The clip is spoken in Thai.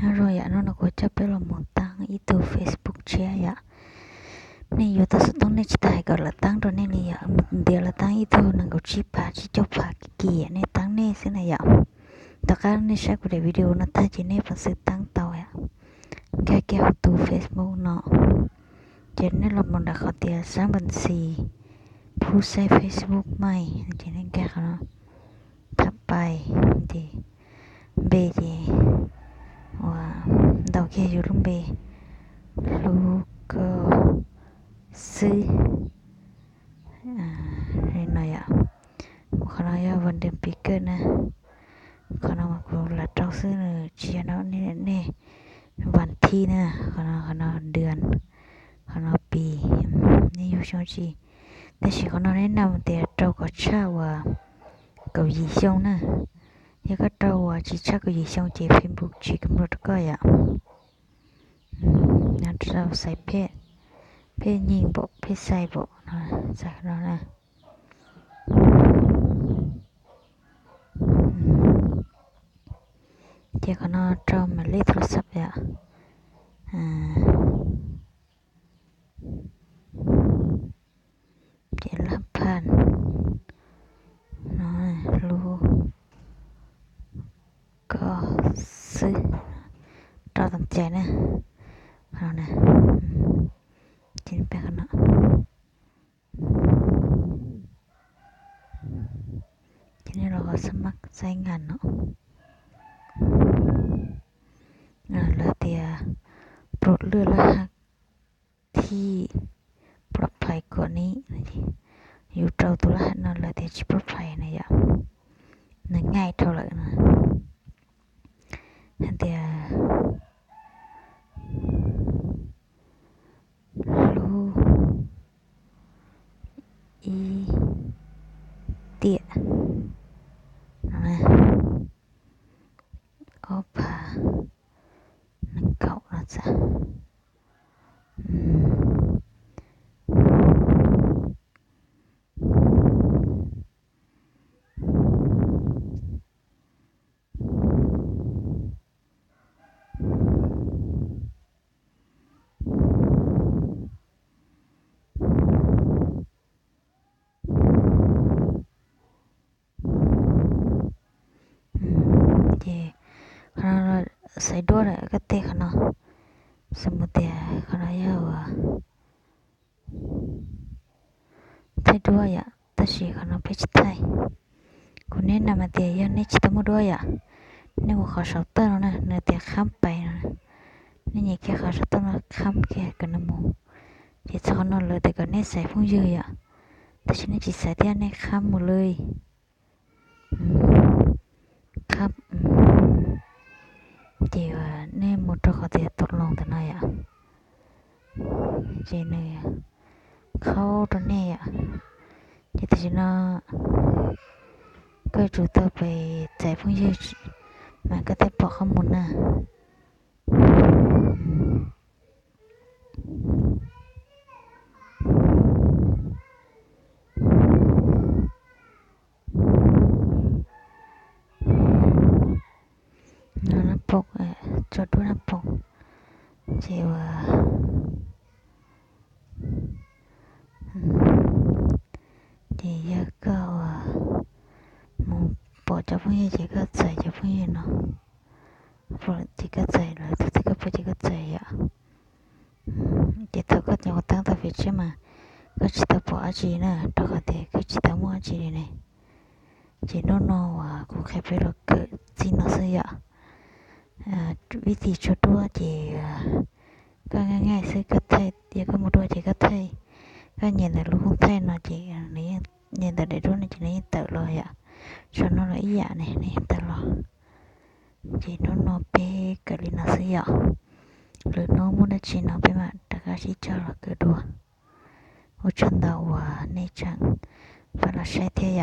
rồi nó có chấp bé là một tăng ít từ Facebook chia ya nên yêu ta sẽ tông nên chỉ tài gọi là tăng rồi nên là một điều là tăng ít từ nó có chỉ phá chỉ cho phá cái kia nên tăng nên sẽ này ya tất cả nên sẽ có video nó ta chỉ nên phải sự tăng tàu ya cái kéo từ Facebook nó cho nên là một đặc họ tiền sáng bên xìผู้ใช้ Facebook ใหม่จะนั่นแกเขาเนาะถัดไปดีเบดีว่าดาวแค่อยู่รุ่มเบลูกก็ซื้อเรื่องอะไรอ่ะเขาเนาะอย่าวันเดือนปีเกินนะเขาเนาะมากูละเจ้าซื้อเลยเชียร์เนาะนี่วันที่นะเขาเนาะเดือนเขาเนาะปีนี่อยู่ช่วงที่但是可能你那么的照个车哇，够异乡呢，一个照哇只车个异乡这片不只咁多个呀，那知道ใส่เพศยิงบ่เพศใส่บ่นะใส่แล้วนะเดี๋ยวก็น่าจะมาเล่นโทรศัพท์呀เดี๋ยวรับผ่านน้อยรู้ก็ซื้อเราตั้งใจนะเอานะจินไปกันนะทีนี้เราก็สมัครใช้งานเนาะแล้วเดี๋ยวปลดเลือดรหัสที่ปลอดภัยกว่านี้อยู่เจ้าตัวรหัสนั่นแล้วเดี๋ยวจะปลอดภัยนะอย่าง่ายเท่าไหร่นะเดี๋ยวรู้อีเตี้ยนะก็พานังเก่านะจ๊ะใส่ด้วยเลยก็เตะขนาดสมุดเตะขนาดยาวใส่ด้วยอ่ะแต่สิขนาดเพชรไทยคนนี้นำมาเตะยันนี่ชิตมุด้วยอ่ะนี่ว่าเขาชอบเต้นนะเนี่ยเตะข้ามไปนะนี่ยังแค่เขาชอบเต้นข้ามแค่กันนะมูที่เขานอนเลยแต่ก็เนี่ยใส่พุ่งเยอะอ่ะแต่ฉันนี่จิตใส่เตี้ยเนี่ยข้ามหมดเลยครับเดี๋ยวเนี่ยหมดตัวเขาเดี๋ยวตกลงแต่ไหนอ่ะเจเนี่ยเขาตอนนี้อ่ะที่แต่ฉันก็จุดต่อไปใจพุ่งเยอะมันก็ได้บอกข้อมูลนะน้ำปกจดด้วยน้ำปกเจียวเดี๋ยวก็มึงปอจะพุ่งเยอะก็ใจจะพุ่งเยอะเนาะปอจะก็ใจเลยทุกทีก็ปอจะก็ใจอ่ะเดี๋ยวเธอก็จะตั้งแต่ฟิชมาก็จิตตปออาจีนะตอกเด็กก็จิตตมัวอาจีเนี่ยจีโน่นว่ากูแค่ไปรอเกิดจีนอสยาวิธีชุดด้วยจีก็ง่ายๆซื้อก็ไทยเดี๋ยวก็มาด้วยจีก็ไทยก็เย็นแต่ลูกของไทยเนาะจีนี่เย็นแต่เด็กรุ่นนี้จีนี่เติร์เลยอ่ะชนน้องละอีอ่ะนี่เติร์เลยจีโน่นเป๊กกะลินาสยาหรือน้องมุนจีนเอาไปมาแต่ก็ชิจาระเกิดด้วยอุจันดาวาในจังปราชัยเทีย